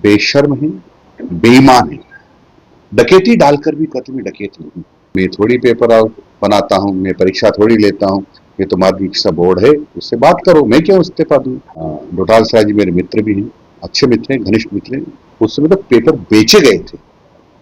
बेशर्म है, बेईमान है। डकैती डालकर भी कहते मैं डकैत नहीं। मैं थोड़ी पेपर आउट बनाता हूँ, मैं परीक्षा थोड़ी लेता हूँ। ये तो माध्यमिक शिक्षा बोर्ड है, उससे बात करो, मैं क्यों इस्तीफा दूं। डोटाल साहब जी मेरे मित्र भी हैं, अच्छे मित्र हैं, घनिष्ठ मित्र हैं। उस समय तो पेपर बेचे गए थे,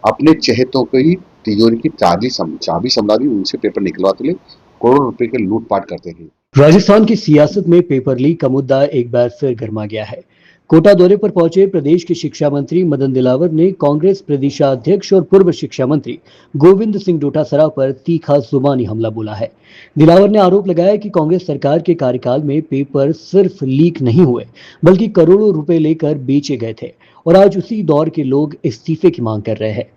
अपने चहेतों को ही तिजोरी की चाबी समझा दी, उनसे पेपर निकलवाते ले करोड़ों रुपए के लूटपाट करते थे। राजस्थान की सियासत में पेपर लीक का मुद्दा एक बार फिर गर्मा गया है। कोटा दौरे पर पहुंचे प्रदेश के शिक्षा मंत्री मदन दिलावर ने कांग्रेस प्रदेशाध्यक्ष और पूर्व शिक्षा मंत्री गोविंद सिंह डोटासरा पर तीखा जुबानी हमला बोला है। दिलावर ने आरोप लगाया कि कांग्रेस सरकार के कार्यकाल में पेपर सिर्फ लीक नहीं हुए, बल्कि करोड़ों रुपए लेकर बेचे गए थे और आज उसी दौर के लोग इस्तीफे की मांग कर रहे हैं।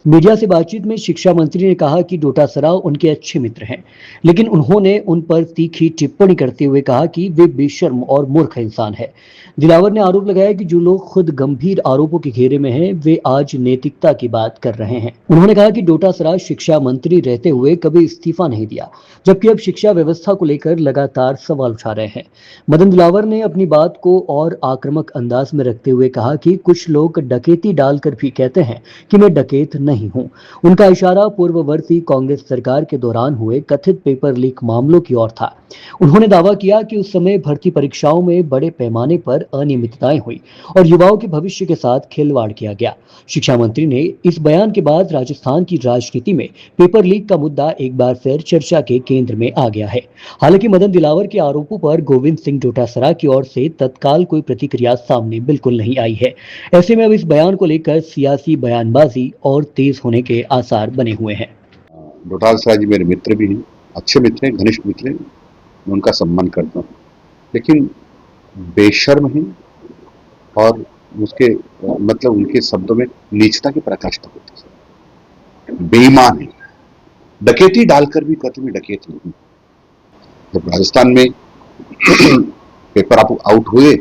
मीडिया से बातचीत में शिक्षा मंत्री ने कहा कि डोटासरा उनके अच्छे मित्र हैं, लेकिन उन्होंने उन पर तीखी टिप्पणी करते हुए कहा कि वे बेशर्म और मूर्ख इंसान है। दिलावर ने आरोप लगाया कि जो लोग खुद गंभीर आरोपों के घेरे में हैं, वे आज नैतिकता की बात कर रहे हैं। उन्होंने कहा कि डोटासरा शिक्षा मंत्री रहते हुए कभी इस्तीफा नहीं दिया, जबकि अब शिक्षा व्यवस्था को लेकर लगातार सवाल उठा रहे हैं। मदन दिलावर ने अपनी बात को और आक्रामक अंदाज में रखते हुए कहा कि कुछ लोग डकैती डालकर भी कहते हैं कि मैं डकैत नहीं हूं। उनका इशारा पूर्ववर्ती कांग्रेस सरकार के दौरान हुए कथित पेपर लीक मामलों की ओर था। उन्होंने दावा किया कि उस समय भर्ती परीक्षाओं में बड़े पैमाने पर अनियमितताएं हुई और युवाओं के भविष्य के साथ खिलवाड़ किया गया। शिक्षा मंत्री ने इस बयान के बाद राजस्थान की राजनीति में पेपर लीक का मुद्दा एक बार फिर चर्चा के केंद्र में आ गया है। हालांकि मदन दिलावर के आरोपों पर गोविंद सिंह डोटासरा की ओर से तत्काल कोई प्रतिक्रिया सामने बिल्कुल नहीं आई है। ऐसे में अब इस बयान को लेकर सियासी बयानबाजी और तेज होने के आसार बने हुए हैं। डोटाल साहब जी मेरे मित्र भी हैं, अच्छे मित्र हैं, घनिष्ठ मित्र हैं, मैं उनका सम्मान करता हूँ। लेकिन बेशर्म है और उसके मतलब उनके शब्दों में नीचता की पराकाष्ठा होती है। बेईमान है, डकैती डालकर भी कहते मैं डकैत नहीं। जब राजस्थान में पेपर आउट हुए,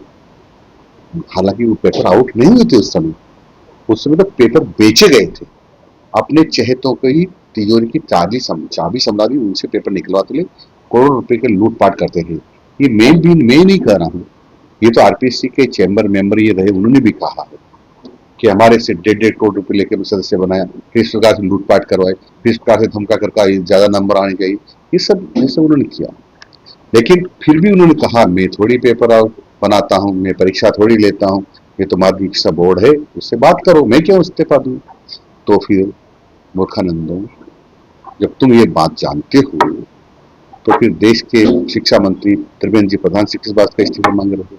हालांकि वो पेपर आउट नहीं हुए थे उस समय तो पेपर बेचे गए थे, अपने चहेतों को ही तिजोरी की चाबी समझा दी, उनसे पेपर निकलवाते ले करोड़ों रुपए के लूटपाट करते थे। ये मैं नहीं कह रहा हूँ, ये तो आरपीएससी के चैम्बर मेंबर ये रहे, उन्होंने भी कहा है कि हमारे से 1.5 करोड़ रुपए लेकर सदस्य बनाया, फिर इस प्रकार से लूटपाट करवाए, फिर इस प्रकार से धमका करका ज्यादा नंबर आने चाहिए, ये सब उन्होंने किया। लेकिन फिर भी उन्होंने कहा मैं थोड़ी पेपर आउट बनाता हूँ, मैं परीक्षा थोड़ी लेता हूँ, ये तो माध्यमिक शिक्षा बोर्ड है, उससे बात करो, मैं क्यों इस्तीफा दूं। तो फिर मूर्खानंदों, जब तुम ये बात जानते हो तो फिर देश के शिक्षा मंत्री त्रिवेंद्र जी प्रधान से किस बात का इस्तीफा मांग रहे हो।